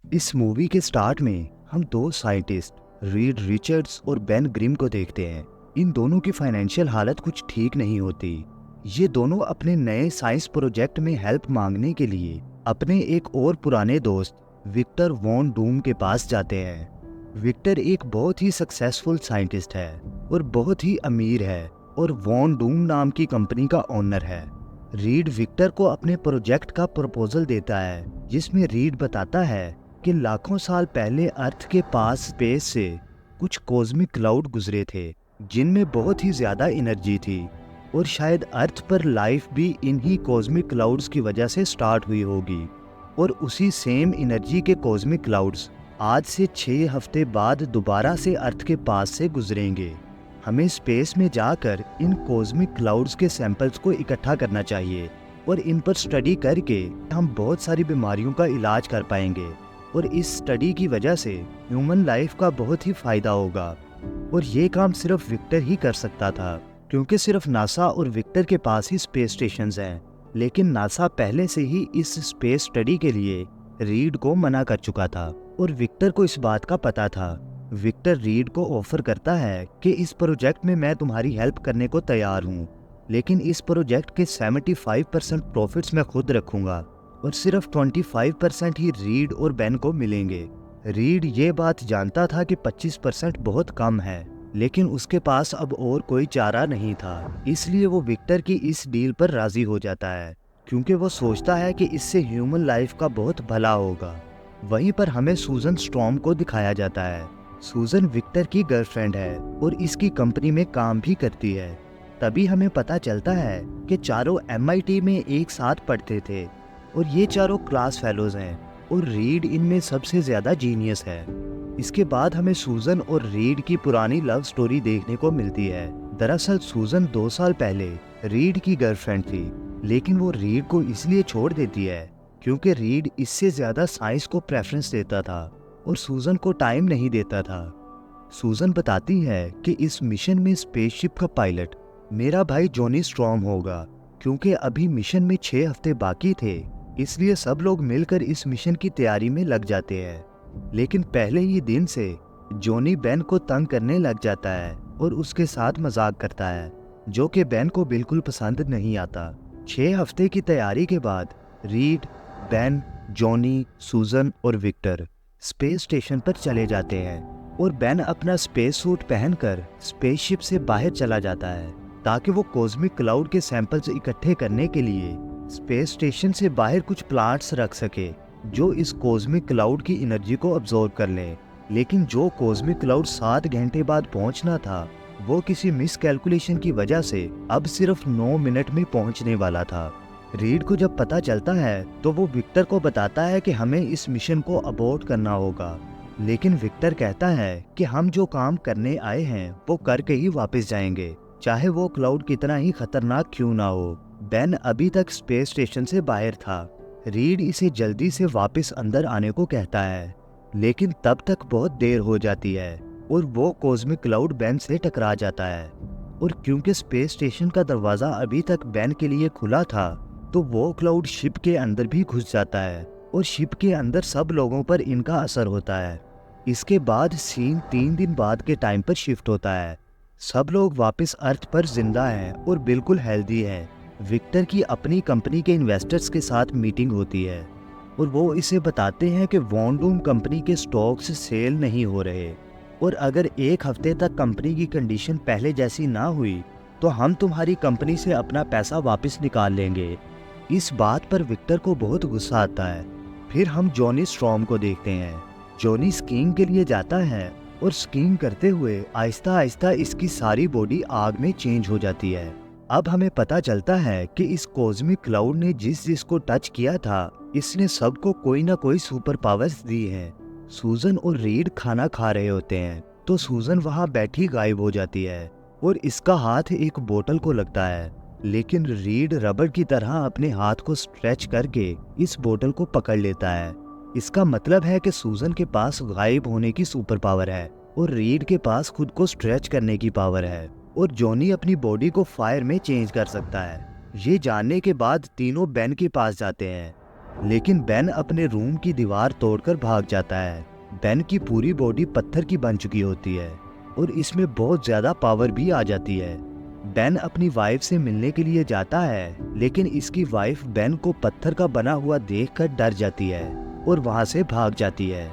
इस मूवी के स्टार्ट में हम दो साइंटिस्ट रीड रिचर्ड्स और बेन ग्रिम को देखते हैं। इन दोनों की फाइनेंशियल हालत कुछ ठीक नहीं होती। ये दोनों अपने नए साइंस प्रोजेक्ट में हेल्प मांगने के लिए अपने एक और पुराने दोस्त विक्टर वॉन डूम के पास जाते हैं। विक्टर एक बहुत ही सक्सेसफुल साइंटिस्ट है और बहुत ही अमीर है और वॉन डूम नाम की कंपनी का ओनर है। रीड विक्टर को अपने प्रोजेक्ट का प्रपोजल देता है, जिसमें रीड बताता है कि लाखों साल पहले अर्थ के पास स्पेस से कुछ कॉस्मिक क्लाउड गुजरे थे जिनमें बहुत ही ज्यादा एनर्जी थी और शायद अर्थ पर लाइफ भी इन्हीं कॉस्मिक क्लाउड्स की वजह से स्टार्ट हुई होगी। और उसी सेम एनर्जी के कॉस्मिक क्लाउड्स आज से 6 हफ्ते बाद दोबारा से अर्थ के पास से गुजरेंगे। हमें स्पेस में जाकर इन कॉस्मिक क्लाउड्स के सैंपल्स को इकट्ठा करना चाहिए और इन पर स्टडी करके हम बहुत सारी बीमारियों का इलाज कर पाएंगे और इस स्टडी की वजह से ह्यूमन लाइफ का बहुत ही फायदा होगा। और ये काम सिर्फ विक्टर ही कर सकता था, क्योंकि सिर्फ नासा और विक्टर के पास ही स्पेस स्टेशंस हैं। लेकिन नासा पहले से ही इस स्पेस स्टडी के लिए रीड को मना कर चुका था और विक्टर को इस बात का पता था। विक्टर रीड को ऑफर करता है कि इस प्रोजेक्ट में मैं तुम्हारी हेल्प करने को तैयार हूँ, लेकिन इस प्रोजेक्ट के 75% प्रॉफिट्स मैं खुद रखूंगा और सिर्फ 25% ही रीड और बेन को मिलेंगे। रीड ये बात जानता था कि 25% बहुत कम है, लेकिन उसके पास अब और कोई चारा नहीं था, इसलिए वो विक्टर की इस डील पर राजी हो जाता है, क्योंकि वो सोचता है कि इससे ह्यूमन लाइफ का बहुत भला होगा। वहीं पर हमें सूजन स्टॉर्म को दिखाया जाता है। सूजन विक्टर की गर्लफ्रेंड है और इसकी कंपनी में काम भी करती है। तभी हमें पता चलता है कि चारों MIT में एक साथ पढ़ते थे और ये चारों क्लास फेलोज हैं और रीड इनमें सबसे ज्यादा जीनियस है। इसके बाद हमें सूजन और रीड की पुरानी लव स्टोरी देखने को मिलती है। दरअसल सूजन 2 साल पहले रीड की गर्लफ्रेंड थी, लेकिन वो रीड को इसलिए छोड़ देती है क्योंकि रीड इससे ज्यादा साइंस को प्रेफरेंस देता था और सूजन को टाइम नहीं देता था। सूजन बताती है कि इस मिशन में स्पेसशिप का पायलट मेरा भाई जॉनी स्ट्रॉम होगा, क्योंकि अभी मिशन में 6 हफ्ते बाकी थे, इसलिए सब लोग मिलकर इस मिशन की तैयारी में लग जाते हैं। लेकिन पहले ही दिन से जॉनी बेन को तंग करने लग जाता है और उसके साथ मजाक करता है, जो कि बेन को बिल्कुल पसंद नहीं आता। 6 हफ्ते की तैयारी के बाद रीड, बेन, जॉनी, सूजन और विक्टर स्पेस स्टेशन पर चले जाते हैं और बेन अपना स्पेस सूट पहनकर स्पेसशिप से बाहर चला जाता है ताकि वो कॉस्मिक क्लाउड के सैंपल्स इकट्ठे करने के लिए स्पेस स्टेशन से बाहर कुछ प्लांट्स रख सके जो इस कॉस्मिक क्लाउड की एनर्जी को अब्सॉर्ब कर लें। लेकिन जो कॉस्मिक क्लाउड 7 घंटे बाद पहुंचना था, वो किसी मिस कैलकुलेशन की वजह से अब सिर्फ 9 मिनट में पहुंचने वाला था। रीड को जब पता चलता है तो वो विक्टर को बताता है कि हमें इस मिशन को अबॉर्ट करना होगा, लेकिन विक्टर कहता है कि हम जो काम करने आए हैं वो करके ही वापस जाएंगे, चाहे वो क्लाउड कितना ही खतरनाक क्यों ना हो। बेन अभी तक स्पेस स्टेशन से बाहर था। रीड इसे जल्दी से वापस अंदर आने को कहता है, लेकिन तब तक बहुत देर हो जाती है और वो कॉस्मिक क्लाउड बेन से टकरा जाता है। और क्योंकि स्पेस स्टेशन का दरवाजा अभी तक बेन के लिए खुला था, तो वो क्लाउड शिप के अंदर भी घुस जाता है और शिप के अंदर सब लोगों पर इनका असर होता है। इसके बाद सीन 3 दिन बाद के टाइम पर शिफ्ट होता है। सब लोग वापस अर्थ पर जिंदा हैं और बिल्कुल हेल्दी हैं। विक्टर की अपनी कंपनी के इन्वेस्टर्स के साथ मीटिंग होती है और वो इसे बताते हैं कि वॉन डूम कंपनी के स्टॉक्स सेल नहीं हो रहे और अगर 1 हफ्ते तक कंपनी की कंडीशन पहले जैसी ना हुई तो हम तुम्हारी कंपनी से अपना पैसा वापस निकाल लेंगे। इस बात पर विक्टर को बहुत गुस्सा आता है। फिर हम जॉनी स्ट्रॉम को देखते हैं। जॉनी स्कीइंग के लिए जाता है और स्कीइंग करते हुए आहिस्ता आहिस्ता इसकी सारी बॉडी आग में चेंज हो जाती है। अब हमें पता चलता है कि इस कॉस्मिक क्लाउड ने जिसको टच किया था, इसने सबको कोई ना कोई सुपर पावर्स दी हैं। सूजन और रीड खाना खा रहे होते हैं तो सूजन वहां बैठी गायब हो जाती है और इसका हाथ एक बोतल को लगता है, लेकिन रीड रबड़ की तरह अपने हाथ को स्ट्रेच करके इस बोतल को पकड़ लेता है। इसका मतलब है कि सूजन के पास गायब होने की सुपर पावर है और रीड के पास खुद को स्ट्रेच करने की पावर है और जॉनी अपनी बॉडी को फायर में चेंज कर सकता है। ये जानने के बाद तीनों बेन के पास जाते हैं लेकिन बेन अपने रूम की दीवार तोड़कर भाग जाता है। बेन की पूरी बॉडी पत्थर की बन चुकी होती है और इसमें बहुत ज्यादा पावर भी आ जाती है। बेन अपनी वाइफ से मिलने के लिए जाता है, लेकिन इसकी वाइफ बेन को पत्थर का बना हुआ देखकर डर जाती है और वहां से भाग जाती है।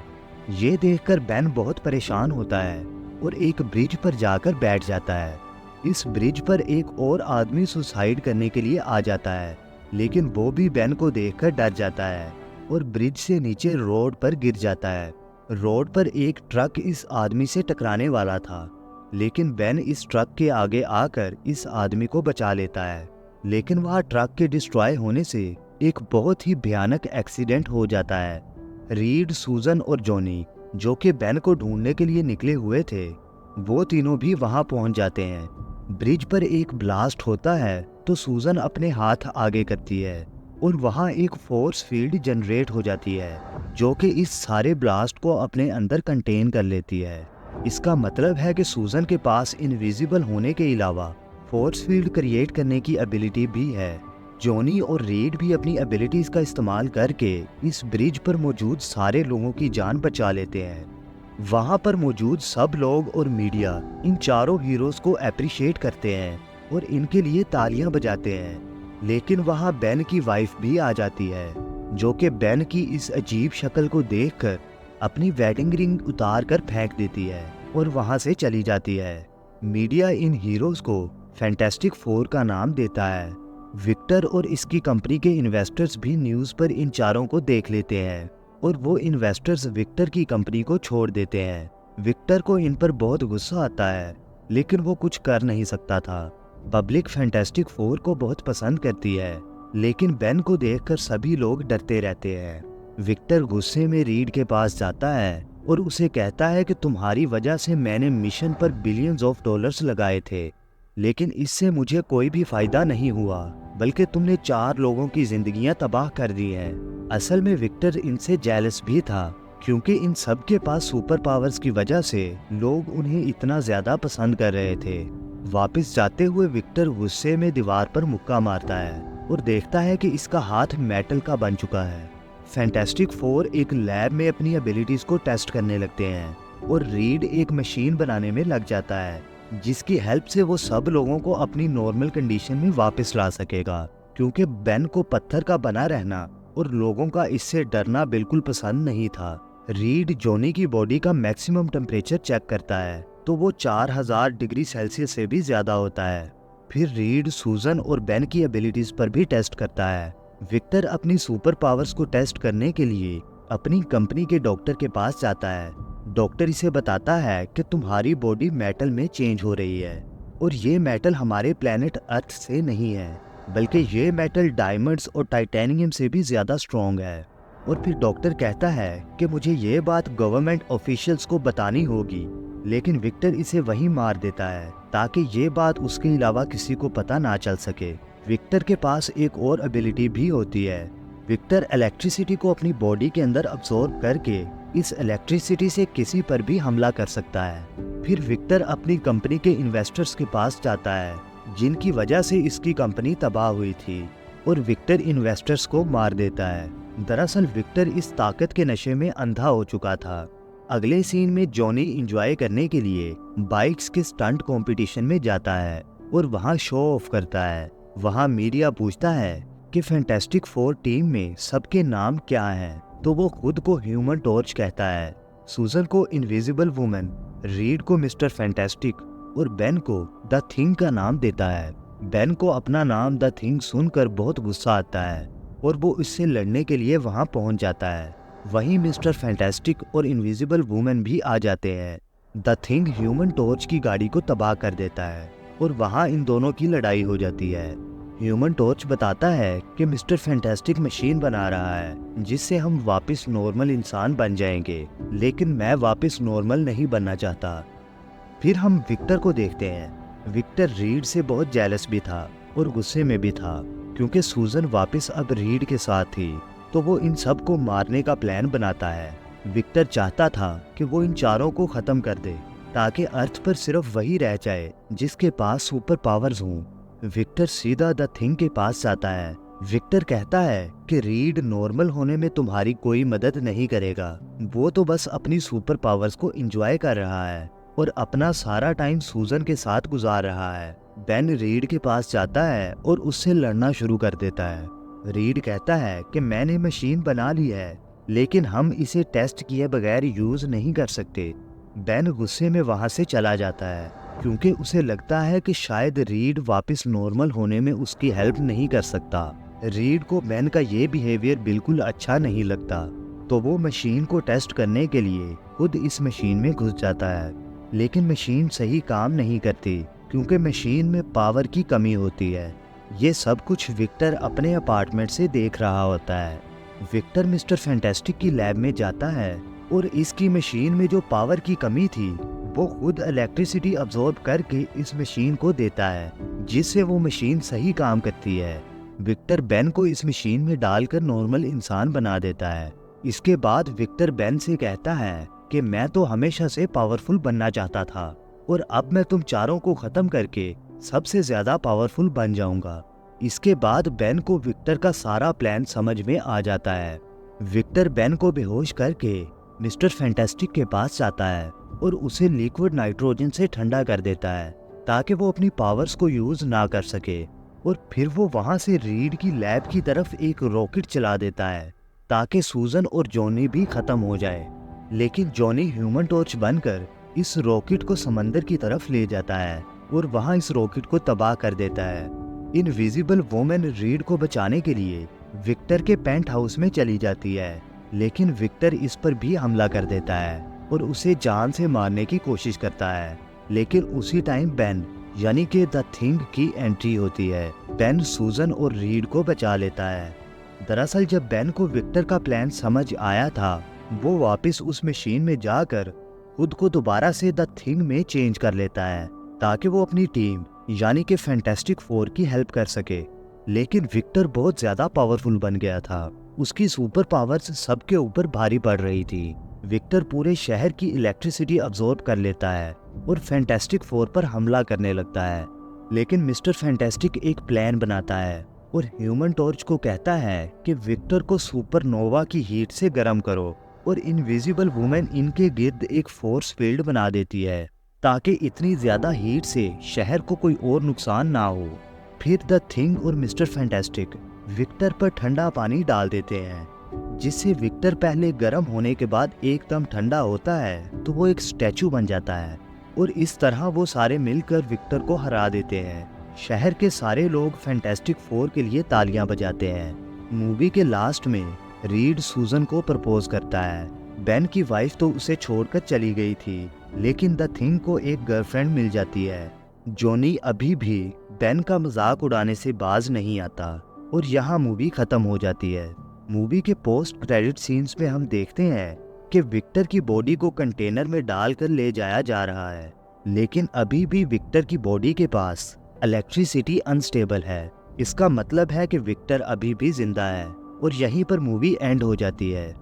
ये देखकर बेन बहुत परेशान होता है और एक ब्रिज पर जाकर बैठ जाता है। इस ब्रिज पर एक और आदमी सुसाइड करने के लिए आ जाता है, लेकिन वो भी बेन को देखकर डर जाता है और ब्रिज से नीचे रोड पर गिर जाता है। रोड पर एक ट्रक इस आदमी से टकराने वाला था, लेकिन बेन इस ट्रक के आगे आकर इस आदमी को बचा लेता है। लेकिन वहाँ ट्रक के डिस्ट्रॉय होने से एक बहुत ही भयानक एक्सीडेंट हो जाता है। रीड, सूजन और जॉनी, जो कि बेन को ढूंढने के लिए निकले हुए थे, वो तीनों भी वहां पहुंच जाते हैं। ब्रिज पर एक ब्लास्ट होता है तो सूजन अपने हाथ आगे करती है और वहां एक फोर्स फील्ड जनरेट हो जाती है, जो कि इस सारे ब्लास्ट को अपने अंदर कंटेन कर लेती है। इसका मतलब है कि सूजन के पास इनविजिबल होने के अलावा फोर्स फील्ड क्रिएट करने की एबिलिटी भी है। जॉनी और रीड भी अपनी एबिलिटीज का इस्तेमाल करके इस ब्रिज पर मौजूद सारे लोगों की जान बचा लेते हैं। वहां पर मौजूद सब लोग और मीडिया इन चारों हीरोज को अप्रिशिएट करते हैं और इनके लिए तालियां बजाते हैं। लेकिन वहां बेन की वाइफ भी आ जाती है, जो कि बेन की इस अजीब शक्ल को देखकर अपनी वेडिंग रिंग उतार कर फेंक देती है और वहां से चली जाती है। मीडिया इन हीरोज को फैंटास्टिक फोर का नाम देता है। विक्टर और इसकी कंपनी के इन्वेस्टर्स भी न्यूज़ पर इन चारों को देख लेते हैं और वो इन्वेस्टर्स विक्टर की कंपनी को छोड़ देते हैं। विक्टर को इन पर बहुत गुस्सा आता है, लेकिन वो कुछ कर नहीं सकता था। पब्लिक फैंटास्टिक फोर को बहुत पसंद करती है, लेकिन बेन को देखकर सभी लोग डरते रहते हैं। विक्टर गुस्से में रीड के पास जाता है और उसे कहता है कि तुम्हारी वजह से मैंने मिशन पर बिलियंस ऑफ डॉलर्स लगाए थे, लेकिन इससे मुझे कोई भी फायदा नहीं हुआ, बल्कि तुमने 4 लोगों की जिंदगियां तबाह कर दी हैं। असल में विक्टर इनसे जेलस भी था, क्योंकि इन सब के पास सुपर पावर्स की वजह से लोग उन्हें इतना ज्यादा पसंद कर रहे थे। वापस जाते हुए विक्टर गुस्से में दीवार पर मुक्का मारता है और देखता है कि इसका हाथ मेटल का बन चुका है। फैंटास्टिक फोर एक लैब में अपनी एबिलिटीज को टेस्ट करने लगते हैं और रीड एक मशीन बनाने में लग जाता है, जिसकी हेल्प से वो सब लोगों को अपनी नॉर्मल कंडीशन में वापस ला सकेगा, क्योंकि बेन को पत्थर का बना रहना और लोगों का इससे डरना बिल्कुल पसंद नहीं था। रीड जॉनी की बॉडी का मैक्सिमम टेम्परेचर चेक करता है तो वो 4000 डिग्री सेल्सियस से भी ज्यादा होता है। फिर रीड, सूजन और बेन की एबिलिटीज पर भी टेस्ट करता है। विक्टर अपनी सुपर पावर्स को टेस्ट करने के लिए अपनी कंपनी के डॉक्टर के पास जाता है। डॉक्टर इसे बताता है कि तुम्हारी बॉडी मेटल में चेंज हो रही है और ये मेटल हमारे प्लेनेट अर्थ से नहीं है, बल्कि ये मेटल डायमंड्स और टाइटेनियम से भी ज्यादा स्ट्रॉन्ग है। और फिर डॉक्टर कहता है कि मुझे ये बात गवर्नमेंट ऑफिशियल्स को बतानी होगी, लेकिन विक्टर इसे वहीं मार देता है ताकि ये बात उसके अलावा किसी को पता ना चल सके। विक्टर के पास एक और एबिलिटी भी होती है। विक्टर इलेक्ट्रिसिटी को अपनी बॉडी के अंदर अब्सॉर्ब करके इस इलेक्ट्रिसिटी से किसी पर भी हमला कर सकता है। फिर विक्टर अपनी कंपनी के इन्वेस्टर्स के पास जाता है, जिनकी वजह से इसकी कंपनी तबाह हुई थी, और विक्टर इन्वेस्टर्स को मार देता है। दरअसल विक्टर इस ताकत के नशे में अंधा हो चुका था। अगले सीन में जॉनी एंजॉय करने के लिए बाइक्स के स्टंट कंपटीशन में जाता है और वहां शो ऑफ करता है। वहां मीडिया पूछता है कि फैंटास्टिक फोर टीम में सबके नाम क्या हैं, तो वो खुद को ह्यूमन टॉर्च कहता है, सूजन को इनविजिबल वुमन, रीड को मिस्टर फैंटास्टिक और बेन को द थिंग का नाम देता है। बेन को अपना नाम द थिंग सुनकर बहुत गुस्सा आता है और वो इससे लड़ने के लिए वहां पहुंच जाता है। वहीं मिस्टर फैंटास्टिक और इनविजिबल वुमन भी आ जाते हैं। द थिंग ह्यूमन टॉर्च की गाड़ी को तबाह कर देता है और वहां इन दोनों की लड़ाई हो जाती है। ह्यूमन टॉर्च बताता है कि मिस्टर फैंटास्टिक मशीन बना रहा है जिससे हम वापस नॉर्मल इंसान बन जाएंगे, लेकिन मैं वापस नॉर्मल नहीं बनना चाहता। फिर हम विक्टर को देखते हैं। विक्टर रीड से बहुत जेलस भी था और गुस्से में भी था, क्योंकि सूजन वापस अब रीड के साथ थी, तो वो इन सब को मारने का प्लान बनाता है। विक्टर चाहता था कि वो इन चारों को खत्म कर दे ताकि अर्थ पर सिर्फ वही रह जाए जिसके पास सुपर पावर्स हों। विक्टर सीधा द थिंग के पास जाता है विक्टर कहता है कि रीड नॉर्मल होने में तुम्हारी कोई मदद नहीं करेगा, वो तो बस अपनी सुपर पावर्स को एंजॉय कर रहा है और अपना सारा टाइम सूजन के साथ गुजार रहा है। बेन रीड के पास जाता है और उससे लड़ना शुरू कर देता है। रीड कहता है कि मैंने मशीन बना ली है, लेकिन हम इसे टेस्ट किए बगैर यूज नहीं कर सकते। बेन गुस्से में वहां से चला जाता है क्योंकि उसे लगता है कि शायद रीड वापस नॉर्मल होने में उसकी हेल्प नहीं कर सकता। रीड को बेन का ये बिहेवियर बिल्कुल अच्छा नहीं लगता, तो वो मशीन को टेस्ट करने के लिए खुद इस मशीन में घुस जाता है। लेकिन मशीन सही काम नहीं करती क्योंकि मशीन में पावर की कमी होती है। ये सब कुछ विक्टर अपने अपार्टमेंट से देख रहा होता है। विक्टर मिस्टर फैंटास्टिक की लैब में जाता है और इसकी मशीन में जो पावर की कमी थी वो खुद इलेक्ट्रिसिटी अब्सॉर्ब करके इस मशीन को देता है, जिससे वो मशीन सही काम करती है। विक्टर बेन को इस मशीन में डालकर नॉर्मल इंसान बना देता है। इसके बाद विक्टर बेन से कहता है कि मैं तो हमेशा से पावरफुल बनना चाहता था और अब मैं तुम चारों को खत्म करके सबसे ज्यादा पावरफुल बन जाऊंगा। इसके बाद बेन को विक्टर का सारा प्लान समझ में आ जाता है। विक्टर बेन को बेहोश करके मिस्टर फैंटास्टिक के पास जाता है और उसे लिक्विड नाइट्रोजन से ठंडा कर देता है ताकि वो अपनी पावर्स को यूज ना कर सके। और फिर वो वहां से रीड की लैब की तरफ एक रॉकेट चला देता है ताकि सूजन और जॉनी भी खत्म हो जाए। लेकिन जॉनी ह्यूमन टॉर्च बनकर इस रॉकेट को समंदर की तरफ ले जाता है और वहां इस रॉकेट को तबाह कर देता है। इनविजिबल वुमेन रीड को बचाने के लिए विक्टर के पेंट हाउस में चली जाती है, लेकिन विक्टर इस पर भी हमला कर देता है और उसे जान से मारने की कोशिश करता है। लेकिन उसी टाइम बेन यानी कि द थिंग की एंट्री होती है। बेन सूजन और रीड को बचा लेता है। दरअसल जब बेन को विक्टर का प्लान समझ आया था, वो वापस उस मशीन में जाकर खुद को दोबारा से द थिंग में चेंज कर लेता है ताकि वो अपनी टीम यानी कि फैंटास्टिक फोर की हेल्प कर सके। लेकिन विक्टर बहुत ज्यादा पावरफुल बन गया था। उसकी सुपर पावर्स सबके ऊपर भारी पड़ रही थी। विक्टर पूरे शहर की इलेक्ट्रिसिटी अब्सॉर्ब कर लेता है और फैंटास्टिक फोर पर हमला करने लगता है। लेकिन मिस्टर फैंटास्टिक एक प्लान बनाता है और ह्यूमन टॉर्च को कहता है कि विक्टर को सुपरनोवा की हीट से गर्म करो, और इनविजिबल वुमेन इनके गिर्द एक फोर्स फील्ड बना देती है ताकि इतनी ज्यादा हीट से शहर को कोई और नुकसान ना हो। फिर द थिंग और मिस्टर फैंटास्टिक विक्टर पर ठंडा पानी डाल देते हैं, जिससे विक्टर पहले गर्म होने के बाद एकदम ठंडा होता है तो वो एक स्टैचू बन जाता है। और इस तरह वो सारे मिलकर विक्टर को हरा देते हैं। शहर के सारे लोग फैंटास्टिक फोर के लिए तालियां बजाते हैं। मूवी के लास्ट में रीड सूजन को प्रपोज करता है। बेन की वाइफ तो उसे छोड़कर चली गई थी, लेकिन द थिंग को एक गर्लफ्रेंड मिल जाती है। जॉनी अभी भी बेन का मजाक उड़ाने से बाज नहीं आता और यहाँ मूवी खत्म हो जाती है। मूवी के पोस्ट क्रेडिट सीन्स में हम देखते हैं कि विक्टर की बॉडी को कंटेनर में डालकर ले जाया जा रहा है, लेकिन अभी भी विक्टर की बॉडी के पास इलेक्ट्रिसिटी अनस्टेबल है। इसका मतलब है कि विक्टर अभी भी जिंदा है और यहीं पर मूवी एंड हो जाती है।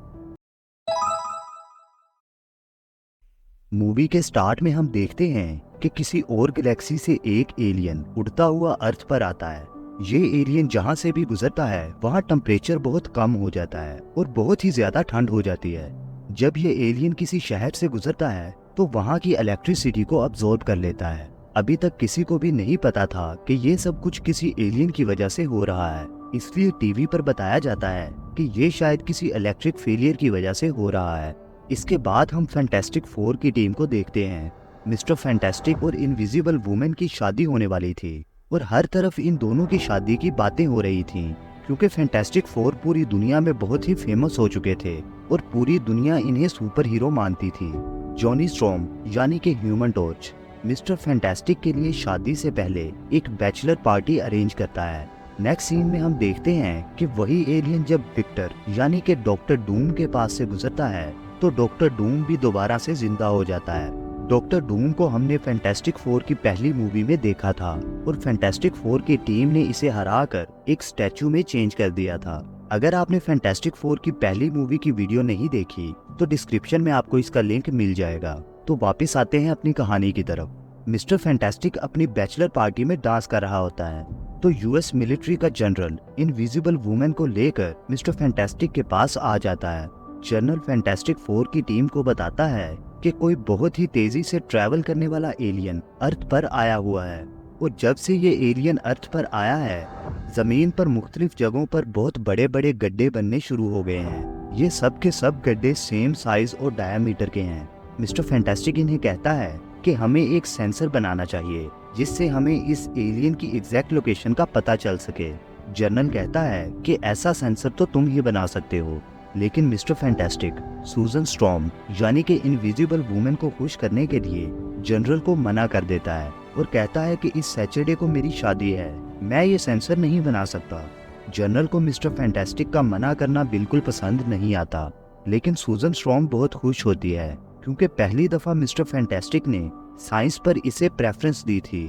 मूवी के स्टार्ट में हम देखते हैं कि किसी और गैलेक्सी से एक एलियन उड़ता हुआ अर्थ पर आता है। ये एलियन जहाँ से भी गुजरता है वहाँ टेम्परेचर बहुत कम हो जाता है और बहुत ही ज्यादा ठंड हो जाती है। जब ये एलियन किसी शहर से गुजरता है तो वहाँ की इलेक्ट्रिसिटी को अब्सॉर्ब कर लेता है। अभी तक किसी को भी नहीं पता था कि ये सब कुछ किसी एलियन की वजह से हो रहा है, इसलिए टीवी पर बताया जाता है कि ये शायद किसी इलेक्ट्रिक फेलियर की वजह से हो रहा है। इसके बाद हम फैंटास्टिक फोर की टीम को देखते हैं। मिस्टर फैंटास्टिक और इनविजिबल वुमेन की शादी होने वाली थी और हर तरफ इन दोनों की शादी की बातें हो रही थीं, क्योंकि फैंटास्टिक फोर पूरी दुनिया में बहुत ही फेमस हो चुके थे और पूरी दुनिया इन्हें सुपर हीरो मानती थी। जॉनी स्टॉर्म यानी कि ह्यूमन टॉर्च मिस्टर फैंटास्टिक के लिए शादी से पहले एक बैचलर पार्टी अरेंज करता है। नेक्स्ट सीन में हम देखते हैं कि वही एलियन जब विक्टर यानी कि डॉक्टर डूम के पास से गुजरता है तो डॉक्टर डूम भी दोबारा से जिंदा हो जाता है। डॉक्टर डूम को हमने फैंटास्टिक फोर की पहली मूवी में देखा था और फैंटास्टिक फोर की टीम ने इसे हराकर एक स्टैचू में चेंज कर दिया था। अगर आपने फैंटास्टिक फोर की पहली मूवी की वीडियो नहीं देखी तो डिस्क्रिप्शन में आपको इसका लिंक मिल जाएगा। तो वापस आते हैं अपनी कहानी की तरफ। मिस्टर फैंटास्टिक अपनी बैचलर पार्टी में डांस कर रहा होता है। तो यूएस मिलिट्री का जनरल इनविजिबल वुमेन को लेकर मिस्टर फैंटास्टिक के पास आ जाता है। जनरल फैंटास्टिक 4 की टीम को बताता है कि कोई बहुत ही तेजी से ट्रैवल करने वाला एलियन अर्थ पर आया हुआ है, और जब से ये एलियन अर्थ पर आया है, जमीन पर मुख्तलिफ जगहों पर बहुत बड़े बड़े गड्ढे बनने शुरू हो गए हैं। ये सब के सब गड्ढे सेम साइज और डायामीटर के हैं। मिस्टर फैंटास्टिक इन्हें कहता है कि हमें एक सेंसर बनाना चाहिए जिससे हमें इस एलियन की एग्जैक्ट लोकेशन का पता चल सके। जनरल कहता है कि ऐसा सेंसर तो तुम ही बना सकते हो, लेकिन मिस्टर फैंटास्टिक सूजन स्टॉर्म यानी कि इनविजिबल वुमेन को खुश करने के लिए जनरल को मना कर देता है और कहता है कि इस सैटरडे को मेरी शादी है, मैं ये सेंसर नहीं बना सकता। जनरल को मिस्टर फैंटास्टिक का मना करना बिल्कुल पसंद नहीं आता, लेकिन सूजन स्टॉर्म बहुत खुश होती है क्योंकि पहली दफा मिस्टर फैंटास्टिक ने साइंस पर इसे प्रेफरेंस दी थी।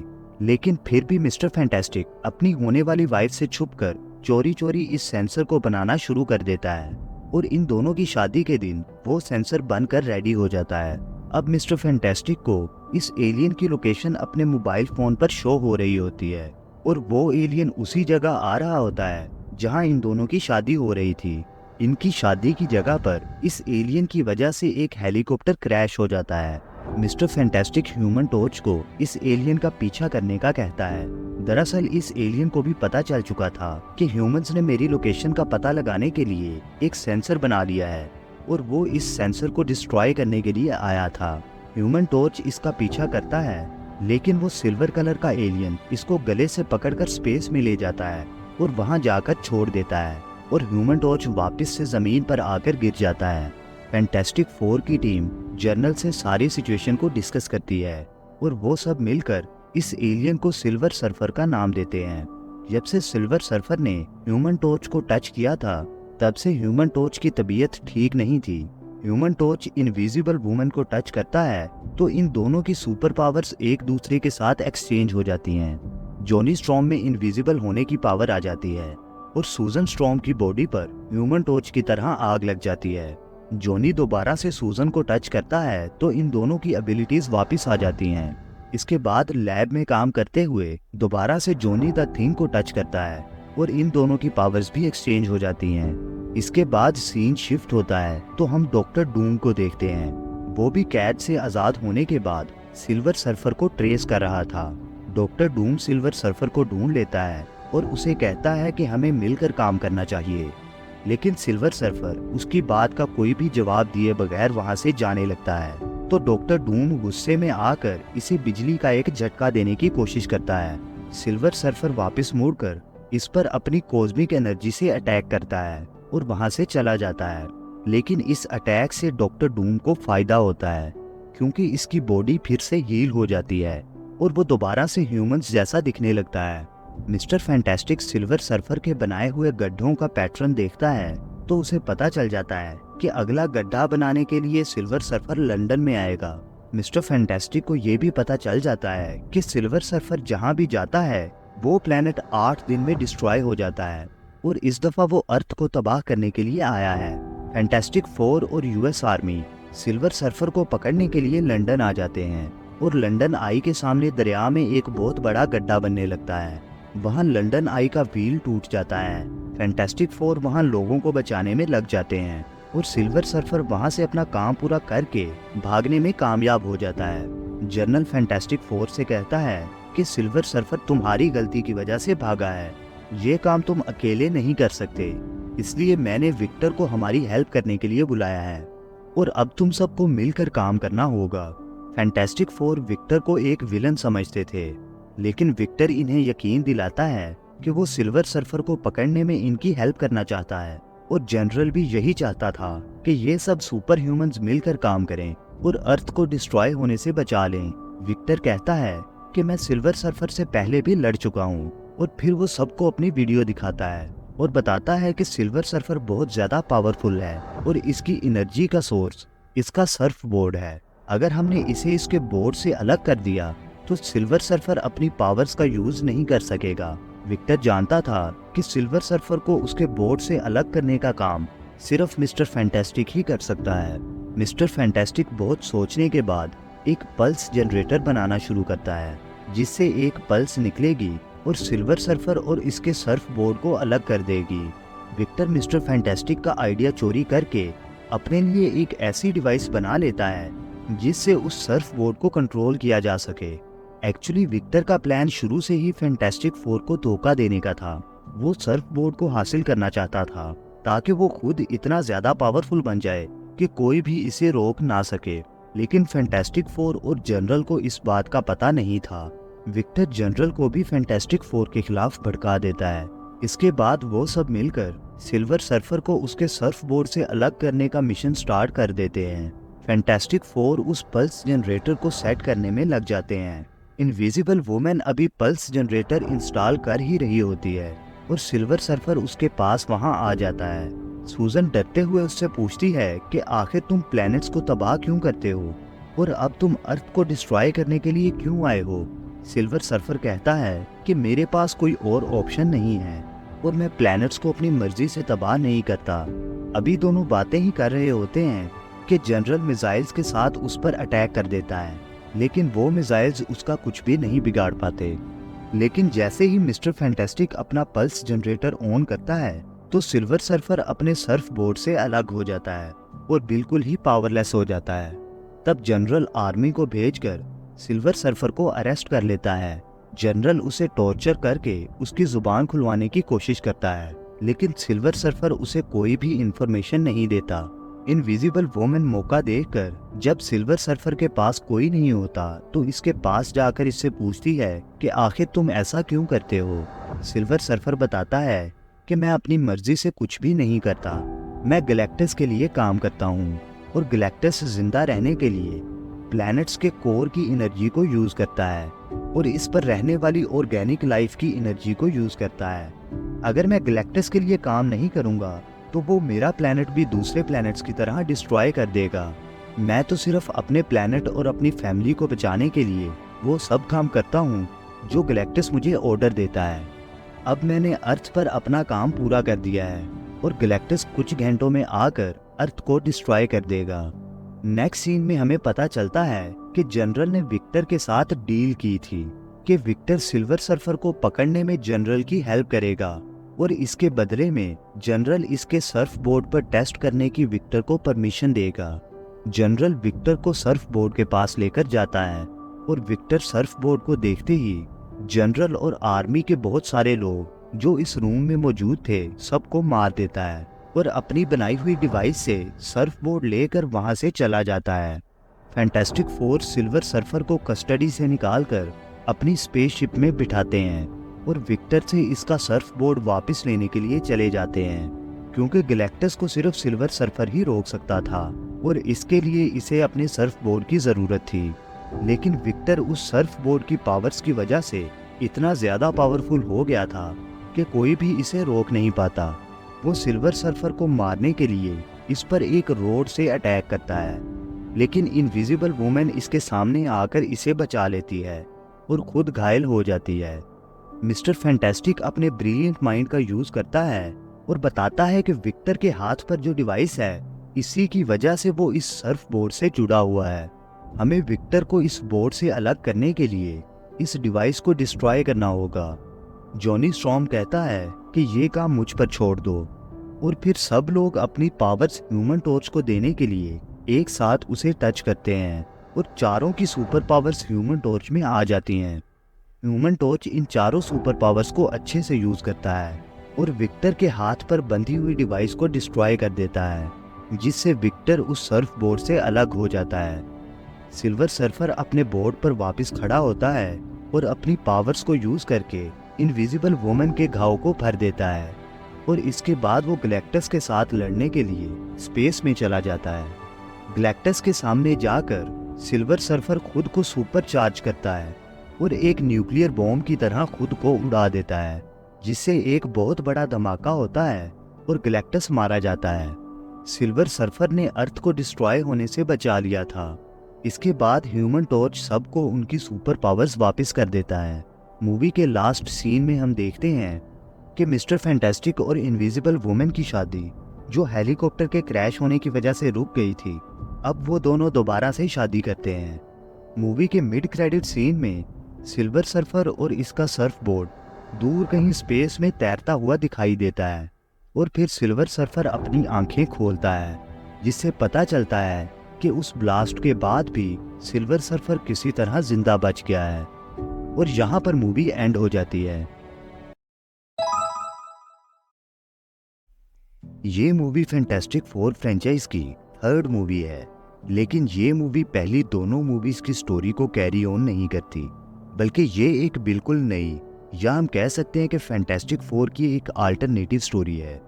लेकिन फिर भी मिस्टर फैंटास्टिक अपनी होने वाली वाइफ से छुपकर चोरी चोरी इस सेंसर को बनाना शुरू कर देता है, और इन दोनों की शादी के दिन वो सेंसर बनकर रेडी हो जाता है। अब मिस्टर फैंटास्टिक को इस एलियन की लोकेशन अपने मोबाइल फोन पर शो हो रही होती है, और वो एलियन उसी जगह आ रहा होता है जहां इन दोनों की शादी हो रही थी। इनकी शादी की जगह पर इस एलियन की वजह से एक हेलीकॉप्टर क्रैश हो जाता है। मिस्टर फैंटास्टिक ह्यूमन टॉर्च को इस एलियन का पीछा करने का कहता है। दरअसल इस एलियन को भी पता चल चुका था कि ह्यूमंस ने मेरी लोकेशन का पता लगाने के लिए एक सेंसर बना लिया है, और वो इस सेंसर को डिस्ट्रॉय करने के लिए आया था। ह्यूमन टॉर्च इसका पीछा करता है, लेकिन वो सिल्वर कलर का एलियन इसको गले से पकड़कर स्पेस में ले जाता है और वहां जाकर छोड़ देता है, और ह्यूमन टॉर्च वापस से जमीन पर आकर गिर जाता है। फैंटास्टिक 4 की टीम जनरल से सारी सिचुएशन को डिस्कस करती है, और वो सब मिलकर इस एलियन को सिल्वर सर्फर का नाम देते हैं। जब से सिल्वर सर्फर ने ह्यूमन टॉर्च को टच किया था, तब से ह्यूमन टॉर्च की तबीयत ठीक नहीं थी। ह्यूमन टॉर्च इनविजिबल वुमन को टच करता है तो इन दोनों की सुपर पावर्स एक दूसरे के साथ एक्सचेंज हो जाती हैं। जॉनी स्टॉर्म में इनविजिबल होने की पावर आ जाती है, और सूजन स्टॉर्म की बॉडी पर ह्यूमन टॉर्च की तरह आग लग जाती है। जॉनी दोबारा से सूजन को टच करता है तो इन दोनों की एबिलिटीज वापस आ जाती हैं। इसके बाद लैब में काम करते हुए दोबारा से जॉनी द थिंग को टच करता है, और इन दोनों की पावर्स भी एक्सचेंज हो जाती हैं। इसके बाद सीन शिफ्ट होता है तो हम डॉक्टर डूम को देखते हैं। वो भी कैद से आजाद होने के बाद सिल्वर सर्फर को ट्रेस कर रहा था। डॉक्टर डूम सिल्वर सर्फर को ढूंढ लेता है और उसे कहता है कि हमें मिलकर काम करना चाहिए, लेकिन सिल्वर सर्फर उसकी बात का कोई भी जवाब दिए बगैर वहां से जाने लगता है। तो डॉक्टर डूम गुस्से में आकर इसे बिजली का एक झटका देने की कोशिश करता है। सिल्वर सर्फर वापस मुड़कर इस पर अपनी कॉस्मिक एनर्जी से अटैक करता है और वहां से चला जाता है। लेकिन इस अटैक से डॉक्टर डूम को फायदा होता है, क्योंकि इसकी बॉडी फिर से हील हो जाती है और वो दोबारा से ह्यूमंस जैसा दिखने लगता है। मिस्टर फैंटास्टिक सिल्वर सर्फर के बनाए हुए गड्ढों का पैटर्न देखता है तो उसे पता चल जाता है कि अगला गड्ढा बनाने के लिए सिल्वर सर्फर लंदन में आएगा। मिस्टर फैंटास्टिक को ये भी पता चल जाता है कि सिल्वर सर्फर जहाँ भी जाता है वो प्लेनेट 8 दिन में डिस्ट्रॉय हो जाता है, और इस दफा वो अर्थ को तबाह करने के लिए आया है। फैंटास्टिक 4 और यूएस आर्मी सिल्वर सर्फर को पकड़ने के लिए लंदन आ जाते हैं, और लंदन आई के सामने दरिया में एक बहुत बड़ा गड्ढा बनने लगता है। वहां लंदन आई का व्हील टूट जाता है। फैंटास्टिक 4 वहां लोगों को बचाने में लग जाते हैं, और सिल्वर सर्फर वहां से अपना काम पूरा करके भागने में कामयाब हो जाता है। जनरल फैंटास्टिक 4 से कहता है कि सिल्वर सर्फर तुम्हारी गलती की वजह से भागा है, ये काम तुम अकेले नहीं कर सकते, इसलिए मैंने विक्टर को हमारी हेल्प करने के लिए बुलाया है, और अब तुम सबको मिलकर काम करना होगा। फैंटास्टिक 4 विक्टर को एक विलन समझते थे, लेकिन विक्टर इन्हें यकीन दिलाता है कि वो सिल्वर सर्फर को पकड़ने में इनकी हेल्प करना चाहता है, और जनरल भी यही चाहता था कि ये सब सुपर ह्यूमंस मिलकर काम करें और अर्थ को डिस्ट्रॉय होने से बचा लें। विक्टर कहता है कि मैं सिल्वर सर्फर से पहले भी लड़ चुका हूँ, और फिर वो सबको अपनी वीडियो दिखाता है और बताता है कि सिल्वर सर्फर बहुत ज्यादा पावरफुल है और इसकी एनर्जी का सोर्स इसका सर्फ बोर्ड है। अगर हमने इसे इसके बोर्ड से अलग कर दिया तो सिल्वर सर्फर अपनी पावर्स का यूज नहीं कर सकेगा। विक्टर जानता था कि सिल्वर सर्फर को उसके बोर्ड से अलग करने का काम सिर्फ मिस्टर फैंटास्टिक ही कर सकता है। मिस्टर फैंटास्टिक बहुत सोचने के बाद एक पल्स जनरेटर बनाना शुरू करता है, जिससे एक पल्स निकलेगी और सिल्वर सर्फर और इसके सर्फ बोर्ड को अलग कर देगी। विक्टर मिस्टर फैंटास्टिक का आइडिया चोरी करके अपने लिए एक ऐसी डिवाइस बना लेता है जिससे उस सर्फ बोर्ड को कंट्रोल किया जा सके। एक्चुअली विक्टर का प्लान शुरू से ही फैंटास्टिक फोर को धोखा देने का था। वो सर्फ बोर्ड को हासिल करना चाहता था ताकि वो खुद इतना ज्यादा पावरफुल बन जाए कि कोई भी इसे रोक ना सके। लेकिन फैंटास्टिक फोर और जनरल को इस बात का पता नहीं था। विक्टर जनरल को भी फैंटास्टिक फोर के खिलाफ भड़का देता है। इसके बाद वो सब मिलकर सिल्वर सर्फर को उसके सर्फ बोर्ड से अलग करने का मिशन स्टार्ट कर देते हैं। फैंटास्टिक फोर उस पल्स जनरेटर को सेट करने में लग जाते हैं। इनविजिबल वुमेन अभी पल्स जनरेटर इंस्टॉल कर ही रही होती है और सिल्वर सर्फर उसके पास वहां आ जाता है। सूजन डरते हुए उससे पूछती है कि आखिर तुम प्लैनेट्स को तबाह क्यों करते हो और अब तुम अर्थ को डिस्ट्रॉय करने के लिए क्यों आए हो। सिल्वर सर्फर कहता है कि मेरे पास कोई और ऑप्शन नहीं है और मैं प्लैनेट्स को अपनी मर्जी से तबाह नहीं करता। अभी दोनों बातें ही कर रहे होते हैं कि जनरल मिसाइल्स के साथ उस पर अटैक कर देता है, लेकिन वो मिसाइल्स उसका कुछ भी नहीं बिगाड़ पाते। लेकिन जैसे ही मिस्टर फैंटास्टिक अपना पल्स जनरेटर ऑन करता है तो सिल्वर सर्फर अपने सर्फ बोर्ड से अलग हो जाता है और बिल्कुल ही पावरलेस हो जाता है। तब जनरल आर्मी को भेजकर सिल्वर सर्फर को अरेस्ट कर लेता है। जनरल उसे टॉर्चर करके उसकी जुबान खुलवाने की कोशिश करता है, लेकिन सिल्वर सर्फर उसे कोई भी इंफॉर्मेशन नहीं देता। इनविजिबल वुमेन मौका देखकर जब सिल्वर सर्फर के पास कोई नहीं होता तो इसके पास जाकर इससे पूछती है कि आखिर तुम ऐसा क्यों करते हो। सिल्वर सर्फर बताता है कि मैं अपनी मर्जी से कुछ भी नहीं करता, मैं गैलेक्टस के लिए काम करता हूँ और गैलेक्टस जिंदा रहने के लिए प्लैनेट्स के कोर की एनर्जी को यूज करता है और इस पर रहने वाली ऑर्गेनिक लाइफ की एनर्जी को यूज करता है। अगर मैं गैलेक्टस के लिए काम नहीं करूँगा तो वो मेरा प्लैनेट भी दूसरे प्लैनेट्स की तरह डिस्ट्रॉय कर देगा। मैं तो सिर्फ अपने प्लैनेट और अपनी फैमिली को बचाने के लिए वो सब काम करता हूँ जो गैलेक्टस मुझे ऑर्डर देता है। अब मैंने अर्थ पर अपना काम पूरा कर दिया है और गैलेक्टस कुछ घंटों में आकर अर्थ को डिस्ट्रॉय कर देगा। नेक्स्ट सीन में हमें पता चलता है कि जनरल ने विक्टर के साथ डील की थी कि विक्टर सिल्वर सर्फर को पकड़ने में जनरल की हेल्प करेगा और इसके बदले में जनरल इसके सर्फ बोर्ड पर टेस्ट करने की विक्टर को परमिशन देगा। जनरल विक्टर को सर्फ बोर्ड के पास लेकर जाता है और विक्टर सर्फ बोर्ड को देखते ही जनरल और आर्मी के बहुत सारे लोग जो इस रूम में मौजूद थे सबको मार देता है और अपनी बनाई हुई डिवाइस से सर्फ बोर्ड लेकर वहां से चला जाता है। फैंटास्टिक फोर सिल्वर सर्फर को कस्टडी से निकालकर अपनी स्पेसशिप में बिठाते हैं और विक्टर से इसका सर्फ बोर्ड वापस लेने के लिए चले जाते हैं, क्योंकि गैलेक्टस को सिर्फ सिल्वर सर्फर ही रोक सकता था और इसके लिए इसे अपने सर्फ बोर्ड की जरूरत थी। लेकिन विक्टर उस सर्फ बोर्ड की पावर्स की वजह से इतना ज्यादा पावरफुल हो गया था कि कोई भी इसे रोक नहीं पाता। वो सिल्वर सर्फर को मारने के लिए इस पर एक रोड से अटैक करता है, लेकिन इनविजिबल वुमेन इसके सामने आकर इसे बचा लेती है और खुद घायल हो जाती है। मिस्टर फैंटास्टिक अपने ब्रिलियंट माइंड का यूज करता है और बताता है कि विक्टर के हाथ पर जो डिवाइस है इसी की वजह से वो इस सर्फ बोर्ड से जुड़ा हुआ है। हमें विक्टर को इस बोर्ड से अलग करने के लिए इस डिवाइस को डिस्ट्रॉय करना होगा। जॉनी स्टॉर्म कहता है कि ये काम मुझ पर छोड़ दो और फिर सब लोग अपनी पावर्स ह्यूमन टॉर्च को देने के लिए एक साथ उसे टच करते हैं और चारों की सुपर पावर्स ह्यूमन टॉर्च में आ जाती हैं। ह्यूमन टॉर्च इन चारों सुपर पावर्स को अच्छे से यूज करता है और विक्टर के हाथ पर बंधी हुई डिवाइस को डिस्ट्रॉय कर देता है, जिससे विक्टर उस सर्फ बोर्ड से अलग हो जाता है। सिल्वर सर्फर अपने बोर्ड पर वापस खड़ा होता है और अपनी पावर्स को यूज करके इनविजिबल वुमन के घाव को भर देता है और इसके बाद वो गैलेक्टस के साथ लड़ने के लिए स्पेस में चला जाता है। गैलेक्टस के सामने जाकर सिल्वर सर्फर खुद को सुपर चार्ज करता है और एक न्यूक्लियर बॉम्ब की तरह खुद को उड़ा देता है, जिससे एक बहुत बड़ा धमाका होता है और गैलेक्टस मारा जाता है। सिल्वर सर्फर ने अर्थ को डिस्ट्रॉय होने से बचा लिया था। इसके बाद ह्यूमन टॉर्च सबको उनकी सुपर पावर्स वापस कर देता है। मूवी के लास्ट सीन में हम देखते हैं कि मिस्टर फैंटास्टिक और इनविजिबल वुमेन की शादी, जो हेलीकॉप्टर के क्रैश होने की वजह से रुक गई थी, अब वो दोनों दोबारा से शादी करते हैं। मूवी के मिड क्रेडिट सीन में सिल्वर सर्फर और इसका सर्फ बोर्ड दूर कहीं स्पेस में तैरता हुआ दिखाई देता है और फिर सिल्वर सर्फर अपनी आंखें खोलता है, जिससे पता चलता है कि उस ब्लास्ट के बाद भी सिल्वर सर्फर किसी तरह जिंदा बच गया है। और यहाँ पर मूवी एंड हो जाती है। ये मूवी फैंटास्टिक फोर फ्रेंचाइज की थर्ड मूवी है, लेकिन ये मूवी पहली दोनों मूवीज की स्टोरी को कैरी ऑन नहीं करती, बल्कि ये एक बिल्कुल नई, या हम कह सकते हैं कि फैंटास्टिक फोर की एक अल्टरनेटिव स्टोरी है।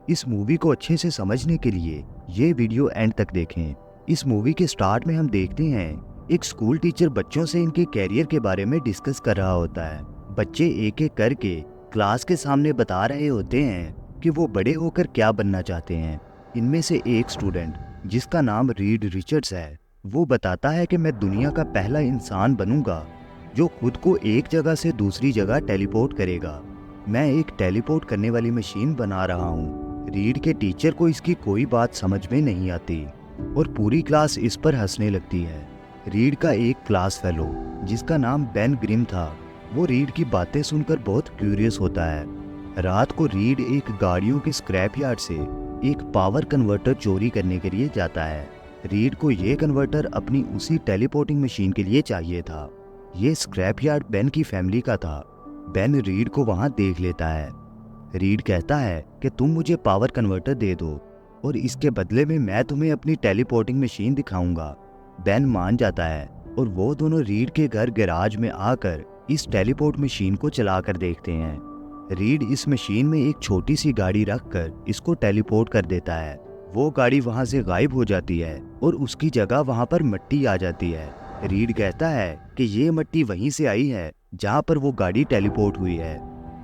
इस मूवी को अच्छे से समझने के लिए ये वीडियो एंड तक देखें। इस मूवी के स्टार्ट में हम देखते हैं एक स्कूल टीचर बच्चों से इनके कैरियर के बारे में डिस्कस कर रहा होता है। बच्चे एक एक करके क्लास के सामने बता रहे होते हैं कि वो बड़े होकर क्या बनना चाहते हैं। इनमें से एक स्टूडेंट, जिसका नाम रीड रिचर्ड्स है, वो बताता है कि मैं दुनिया का पहला इंसान बनूंगा जो खुद को एक जगह से दूसरी जगह टेलीपोर्ट करेगा। मैं एक टेलीपोर्ट करने वाली मशीन बना रहा हूँ। रीड के टीचर को इसकी कोई बात समझ में नहीं आती और पूरी क्लास इस पर हंसने लगती है। रीड का एक क्लास फेलो, जिसका नाम बेन ग्रिम था, वो रीड की बातें सुनकर बहुत क्यूरियस होता है। रात को रीड एक गाड़ियों के स्क्रैप यार्ड से एक पावर कन्वर्टर चोरी करने के लिए जाता है। रीड को ये कन्वर्टर अपनी उसी टेलीपोर्टिंग मशीन के लिए चाहिए था। ये स्क्रैप यार्ड बेन की फैमिली का था। बेन रीड को वहां देख लेता है। रीड कहता है कि तुम मुझे पावर कन्वर्टर दे दो और इसके बदले में मैं तुम्हें अपनी टेलीपोर्टिंग मशीन दिखाऊंगा। बेन मान जाता है और वो दोनों रीड के घर गैराज में आकर इस टेलीपोर्ट मशीन को चलाकर देखते हैं। रीड इस मशीन में एक छोटी सी गाड़ी रखकर इसको टेलीपोर्ट कर देता है। वो गाड़ी वहां से गायब हो जाती है और उसकी जगह वहां पर मिट्टी आ जाती है। रीड कहता है कि ये मिट्टी वहीं से आई है जहां पर वो गाड़ी टेलीपोर्ट हुई है।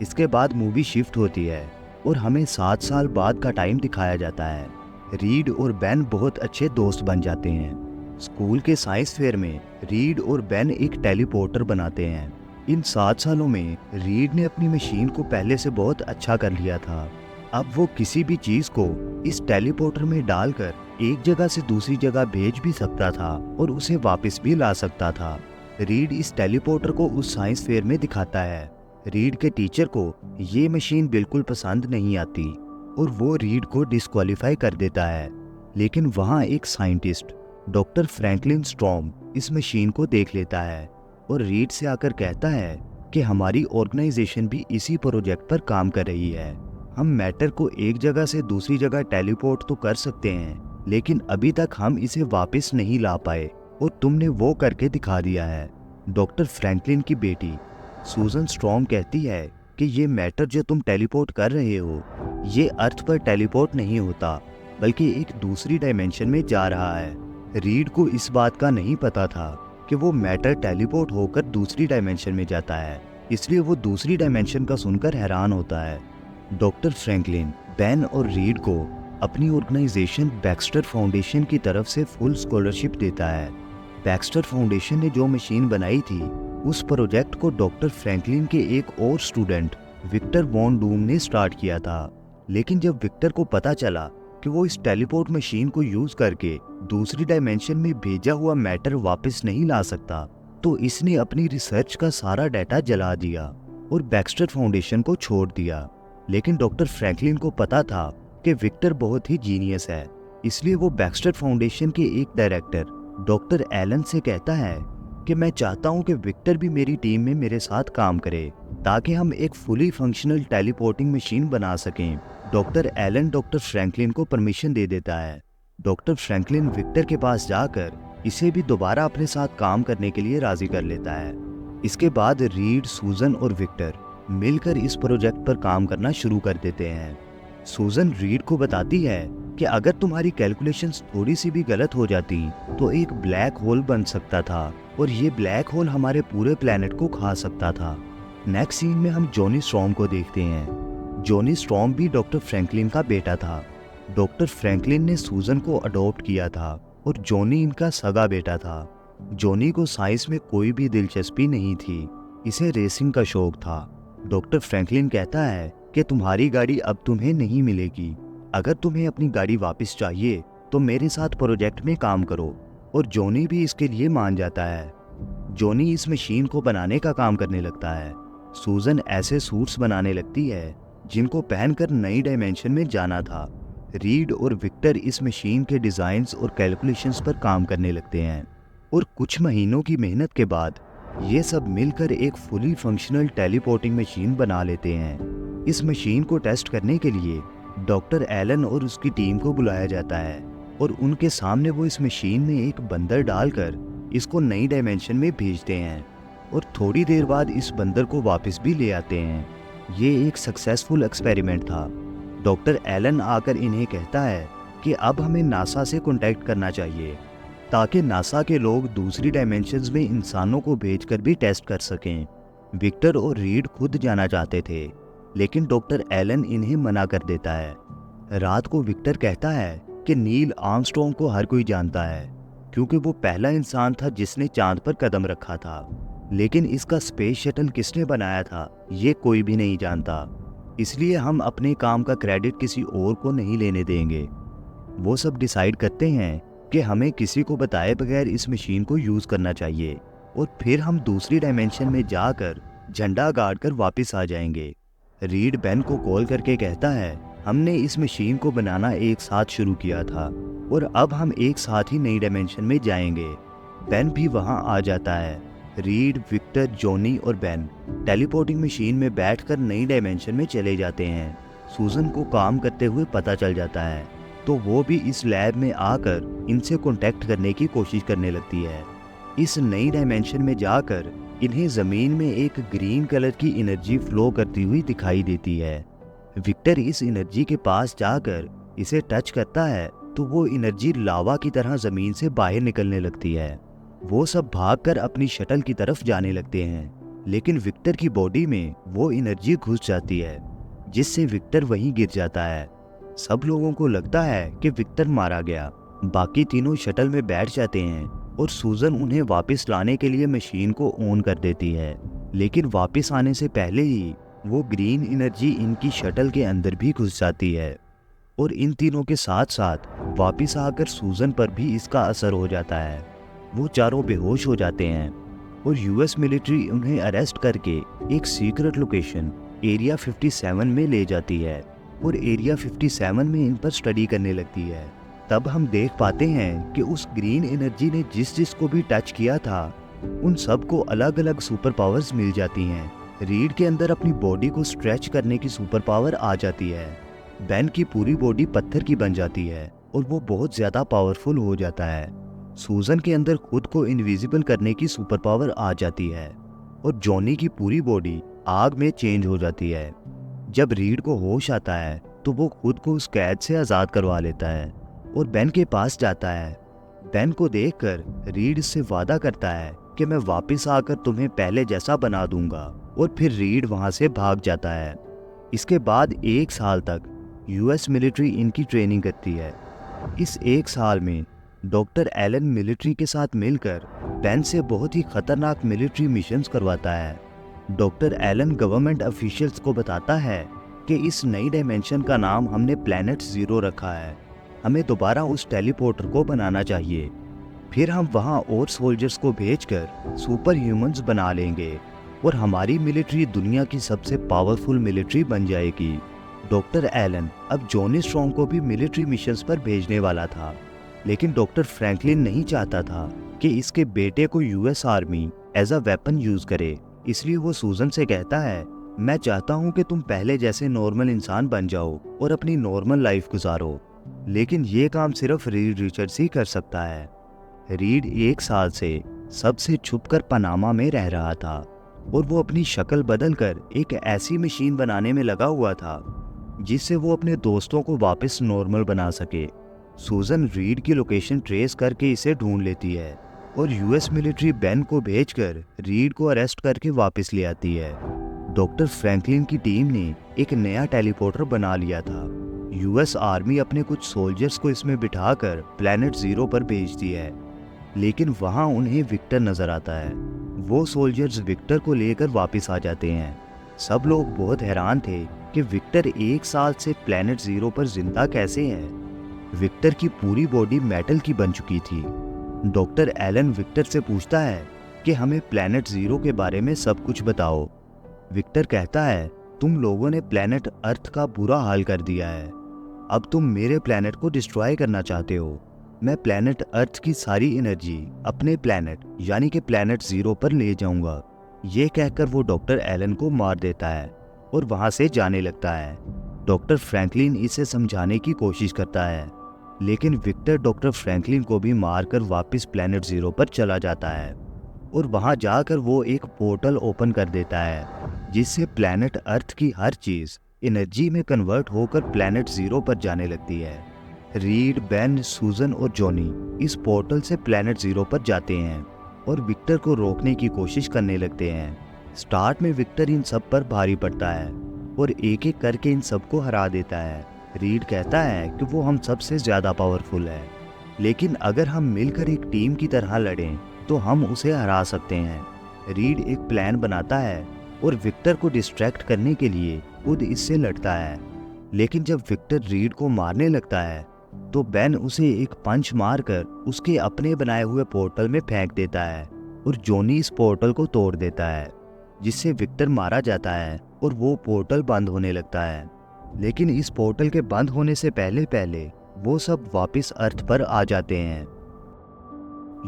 इसके बाद मूवी शिफ्ट होती है और हमें 7 साल बाद का टाइम दिखाया जाता है। रीड और बेन बहुत अच्छे दोस्त बन जाते हैं। स्कूल के साइंस फेयर में रीड और बेन एक टेलीपोर्टर बनाते हैं। इन 7 सालों में रीड ने अपनी मशीन को पहले से बहुत अच्छा कर लिया था। अब वो किसी भी चीज को इस टेलीपोर्टर में डालकर एक जगह से दूसरी जगह भेज भी सकता था और उसे वापस भी ला सकता था। रीड इस टेलीपोर्टर को उस साइंस फेयर में दिखाता है। रीड के टीचर को ये मशीन बिल्कुल पसंद नहीं आती और वो रीड को डिस्क्वालीफाई कर देता है। लेकिन वहाँ एक साइंटिस्ट, डॉक्टर फ्रैंकलिन स्ट्रॉम, इस मशीन को देख लेता है और रीड से आकर कहता है कि हमारी ऑर्गेनाइजेशन भी इसी प्रोजेक्ट पर काम कर रही है। हम मैटर को एक जगह से दूसरी जगह टेलीपोर्ट तो कर सकते हैं, लेकिन अभी तक हम इसे वापस नहीं ला पाए और तुमने वो करके दिखा दिया है। डॉक्टर फ्रैंकलिन की बेटी सूजन स्ट्रॉम कहती है कि ये मैटर जो तुम टेलीपोर्ट कर रहे हो, ये अर्थ पर टेलीपोर्ट नहीं होता, बल्कि एक दूसरी डायमेंशन में जा रहा है। रीड को इस बात का नहीं पता था कि वो मैटर टेलीपोर्ट होकर दूसरी डायमेंशन में जाता है, इसलिए वो दूसरी डायमेंशन का सुनकर हैरान होता है। डॉक्टर फ्रैंकलिन बेन और रीड को अपनी ऑर्गेनाइजेशन बैक्स्टर फाउंडेशन की तरफ से फुल स्कॉलरशिप देता है। बैक्स्टर फाउंडेशन ने जो मशीन बनाई थी, उस प्रोजेक्ट को डॉक्टर फ्रैंकलिन के एक और स्टूडेंट विक्टर वॉन डूम ने स्टार्ट किया था। लेकिन जब विक्टर को पता चला कि वो इस टेलीपोर्ट मशीन को यूज करके दूसरी डायमेंशन में भेजा हुआ मैटर वापस नहीं ला सकता, तो इसने अपनी रिसर्च का सारा डाटा जला दिया और बैक्स्टर फाउंडेशन को छोड़ दिया। लेकिन डॉक्टर फ्रैंकलिन को पता था कि विक्टर बहुत ही जीनियस है, इसलिए वो बैक्स्टर फाउंडेशन के एक डायरेक्टर डॉक्टर एलन से कहता है कि मैं चाहता हूं कि विक्टर भी मेरी टीम में मेरे साथ काम करे ताकि हम एक फुली फंक्शनल टेलीपोर्टिंग मशीन बना सकें। डॉक्टर एलन डॉक्टर फ्रैंकलिन को परमिशन दे देता है। डॉक्टर फ्रैंकलिन विक्टर के पास जाकर इसे भी दोबारा अपने साथ काम करने के लिए राजी कर लेता है। इसके बाद रीड, सूजन और विक्टर मिलकर इस प्रोजेक्ट पर काम करना शुरू कर देते हैं। सूजन रीड को बताती है कि अगर तुम्हारी कैलकुलेशंस थोड़ी सी भी गलत हो जाती तो एक ब्लैक होल बन सकता था और ये ब्लैक होल हमारे पूरे प्लेनेट को खा सकता था। नेक्स्ट सीन में हम जॉनी स्ट्रॉम को देखते हैं। जॉनी स्ट्रॉम भी डॉक्टर फ्रैंकलिन का बेटा था। डॉक्टर फ्रैंकलिन ने सूजन को अडॉप्ट किया था और जॉनी इनका सगा बेटा था। जॉनी को साइंस में कोई भी दिलचस्पी नहीं थी, इसे रेसिंग का शौक था। डॉक्टर फ्रैंकलिन कहता है कि तुम्हारी गाड़ी अब तुम्हें नहीं मिलेगी। अगर तुम्हें अपनी गाड़ी वापस चाहिए तो मेरे साथ प्रोजेक्ट में काम करो, और जॉनी भी इसके लिए मान जाता है। जॉनी इस मशीन को बनाने का काम करने लगता है। सूजन ऐसे सूट्स बनाने लगती है जिनको पहनकर नई डायमेंशन में जाना था। रीड और विक्टर इस मशीन के डिज़ाइंस और कैलकुलेशंस पर काम करने लगते हैं और कुछ महीनों की मेहनत के बाद ये सब मिलकर एक फुली फंक्शनल टेलीपोर्टिंग मशीन बना लेते हैं। इस मशीन को टेस्ट करने के लिए डॉक्टर एलन और उसकी टीम को बुलाया जाता है और उनके सामने वो इस मशीन में एक बंदर डालकर इसको नई डायमेंशन में भेजते हैं और थोड़ी देर बाद इस बंदर को वापस भी ले आते हैं। ये एक सक्सेसफुल एक्सपेरिमेंट था। डॉक्टर एलन आकर इन्हें कहता है कि अब हमें नासा से कॉन्टैक्ट करना चाहिए ताकि नासा के लोग दूसरी डायमेंशंस में इंसानों को भेजकर भी टेस्ट कर सकें। विक्टर और रीड खुद जाना चाहते थे, लेकिन डॉक्टर एलन इन्हें मना कर देता है। रात को विक्टर कहता है कि नील आर्मस्ट्रॉन्ग को हर कोई जानता है क्योंकि वो पहला इंसान था जिसने चांद पर कदम रखा था, लेकिन इसका स्पेस शटल किसने बनाया था ये कोई भी नहीं जानता। इसलिए हम अपने काम का क्रेडिट किसी और को नहीं लेने देंगे। वो सब डिसाइड करते हैं कि हमें किसी को बताए बगैर इस मशीन को यूज़ करना चाहिए और फिर हम दूसरी डायमेंशन में जाकर झंडा गाड़ कर वापस आ जाएंगे। रीड बेन को कॉल करके कहता है, हमने इस मशीन को बनाना एक साथ शुरू किया था और अब हम एक साथ ही नई डायमेंशन में जाएंगे। बेन भी वहां आ जाता है। रीड, विक्टर, जॉनी और बेन टेलीपोर्टिंग मशीन में बैठकर नई डायमेंशन में चले जाते हैं। सूजन को काम करते हुए पता चल जाता है तो वो भी इस लैब में आकर इनसे कांटेक्ट करने की कोशिश करने लगती है। इस नई डायमेंशन में जाकर इन्हें ज़मीन में एक ग्रीन कलर की एनर्जी फ्लो करती हुई दिखाई देती है। विक्टर इस एनर्जी के पास जाकर इसे टच करता है तो वो एनर्जी लावा की तरह ज़मीन से बाहर निकलने लगती है। वो सब भागकर अपनी शटल की तरफ जाने लगते हैं, लेकिन विक्टर की बॉडी में वो एनर्जी घुस जाती है जिससे विक्टर वहीं गिर जाता है। सब लोगों को लगता है कि विक्टर मारा गया। बाकी तीनों शटल में बैठ जाते हैं और सूजन उन्हें वापस लाने के लिए मशीन को ऑन कर देती है, लेकिन वापस आने से पहले ही वो ग्रीन एनर्जी इनकी शटल के अंदर भी घुस जाती है और इन तीनों के साथ साथ वापस आकर सूजन पर भी इसका असर हो जाता है। वो चारों बेहोश हो जाते हैं और यूएस मिलिट्री उन्हें अरेस्ट करके एक सीक्रेट लोकेशन एरिया 57 में ले जाती है और एरिया 57 में इन पर स्टडी करने लगती है। तब हम देख पाते हैं कि उस ग्रीन एनर्जी ने जिस को भी टच किया था उन सबको अलग अलग सुपर पावर्स मिल जाती हैं। रीड के अंदर अपनी बॉडी को स्ट्रेच करने की सुपर पावर आ जाती है। बेन की पूरी बॉडी पत्थर की बन जाती है और वो बहुत ज़्यादा पावरफुल हो जाता है। सूजन के अंदर खुद को इनविजिबल करने की सुपर पावर आ जाती है और जॉनी की पूरी बॉडी आग में चेंज हो जाती है। जब रीड को होश आता है तो वो खुद को उस कैद से आज़ाद करवा लेता है और बेन के पास जाता है। बेन को देखकर रीड इससे वादा करता है कि मैं वापस आकर तुम्हें पहले जैसा बना दूंगा और फिर रीड वहां से भाग जाता है। इसके बाद 1 साल तक यूएस मिलिट्री इनकी ट्रेनिंग करती है। इस 1 साल में डॉक्टर एलन मिलिट्री के साथ मिलकर बेन से बहुत ही खतरनाक मिलिट्री मिशंस करवाता है। डॉक्टर एलन गवर्नमेंट ऑफिशियल्स को बताता है कि इस नई डायमेंशन का नाम हमने प्लैनेट ज़ीरो रखा है, हमें दोबारा उस टेलीपोर्टर को बनाना चाहिए, फिर हम वहां और सोल्जर्स को भेजकर सुपर ह्यूमंस बना लेंगे और हमारी मिलिट्री दुनिया की सबसे पावरफुल मिलिट्री बन जाएगी। डॉक्टर एलन अब जॉनी स्ट्रॉन्ग को भी मिलिट्री मिशंस पर भेजने वाला था, लेकिन डॉक्टर फ्रैंकलिन नहीं चाहता था कि इसके बेटे को US army as a weapon use करे। इसलिए वो सूजन से कहता है, मैं चाहता हूँ कि तुम पहले जैसे नॉर्मल इंसान बन जाओ और अपनी नॉर्मल लाइफ गुजारो, लेकिन ये काम सिर्फ रीड रिचर्ड्स ही कर सकता है। रीड 1 साल से सबसे छुपकर पनामा में रह रहा था और वो अपनी शक्ल बदलकर एक ऐसी मशीन बनाने में लगा हुआ था जिससे वो अपने दोस्तों को वापस नॉर्मल बना सके। सूजन रीड की लोकेशन ट्रेस करके इसे ढूंढ लेती है और यूएस मिलिट्री बेन को भेजकर रीड को अरेस्ट करके वापस ले आती है। डॉक्टर फ्रैंकलिन की टीम ने एक नया टेलीपोर्टर बना लिया था। यूएस आर्मी अपने कुछ सोल्जर्स को इसमें बिठाकर प्लैनेट ज़ीरो पर भेजती है, लेकिन वहां उन्हें विक्टर नजर आता है। वो सोल्जर्स विक्टर को लेकर वापस आ जाते हैं। सब लोग बहुत हैरान थे कि विक्टर 1 साल से प्लैनेट ज़ीरो पर जिंदा कैसे है। विक्टर की पूरी बॉडी मेटल की बन चुकी थी। डॉक्टर एलन विक्टर से पूछता है कि हमें प्लैनेट ज़ीरो के बारे में सब कुछ बताओ। विक्टर कहता है, तुम लोगों ने प्लेनेट अर्थ का बुरा हाल कर दिया है। अब तुम मेरे प्लेनेट को डिस्ट्रॉय करना चाहते हो। मैं प्लेनेट अर्थ की सारी एनर्जी अपने प्लेनेट यानी कि प्लेनेट ज़ीरो पर ले जाऊंगा। ये कहकर वो डॉक्टर एलन को मार देता है और वहाँ से जाने लगता है। डॉक्टर फ्रैंकलिन इसे समझाने की कोशिश करता है, लेकिन विक्टर डॉक्टर फ्रैंकलिन को भी मारकर वापस प्लेनेट ज़ीरो पर चला जाता है और वहाँ जाकर वो एक पोर्टल ओपन कर देता है, जिससे प्लेनेट अर्थ की हर चीज़ एनर्जी में कन्वर्ट होकर प्लेनेट ज़ीरो पर जाने लगती है। रीड, बेन, सूजन और जॉनी इस पोर्टल से प्लेनेट ज़ीरो पर जाते हैं और विक्टर को रोकने की कोशिश करने लगते हैं। स्टार्ट में विक्टर इन सब पर भारी पड़ता है और एक एक करके इन सबको हरा देता है। रीड कहता है कि वो हम सबसे ज़्यादा पावरफुल है, लेकिन अगर हम मिलकर एक टीम की तरह लड़ें तो हम उसे हरा सकते हैं। रीड एक प्लान बनाता है और विक्टर को डिस्ट्रैक्ट करने के लिए खुद इससे लड़ता है, लेकिन जब विक्टर रीड को मारने लगता है तो बेन उसे एक पंच मारकर उसके अपने बनाए हुए पोर्टल में फेंक देता है और जॉनी इस पोर्टल को तोड़ देता है, जिससे विक्टर मारा जाता है और वो पोर्टल बंद होने लगता है। लेकिन इस पोर्टल के बंद होने से पहले पहले वो सब वापस अर्थ पर आ जाते हैं।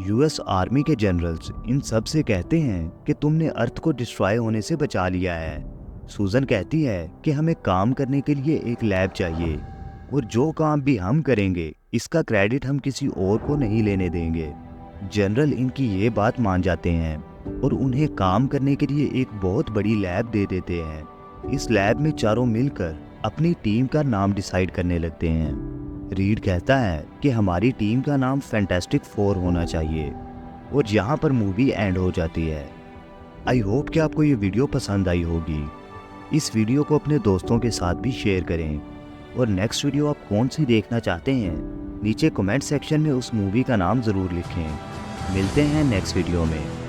यूएस आर्मी के जनरल्स इन सब से कहते हैं कि तुमने अर्थ को डिस्ट्रॉय होने से बचा लिया है। सूजन कहती है कि हमें काम करने के लिए एक लैब चाहिए और जो काम भी हम करेंगे इसका क्रेडिट हम किसी और को नहीं लेने देंगे। जनरल इनकी ये बात मान जाते हैं और उन्हें काम करने के लिए एक बहुत बड़ी लैब दे देते हैं। इस लैब में चारों मिलकर अपनी टीम का नाम डिसाइड करने लगते हैं। रीड कहता है कि हमारी टीम का नाम फैंटास्टिक फोर होना चाहिए और यहाँ पर मूवी एंड हो जाती है। आई होप कि आपको ये वीडियो पसंद आई होगी। इस वीडियो को अपने दोस्तों के साथ भी शेयर करें और नेक्स्ट वीडियो आप कौन सी देखना चाहते हैं नीचे कमेंट सेक्शन में उस मूवी का नाम ज़रूर लिखें। मिलते हैं नेक्स्ट वीडियो में।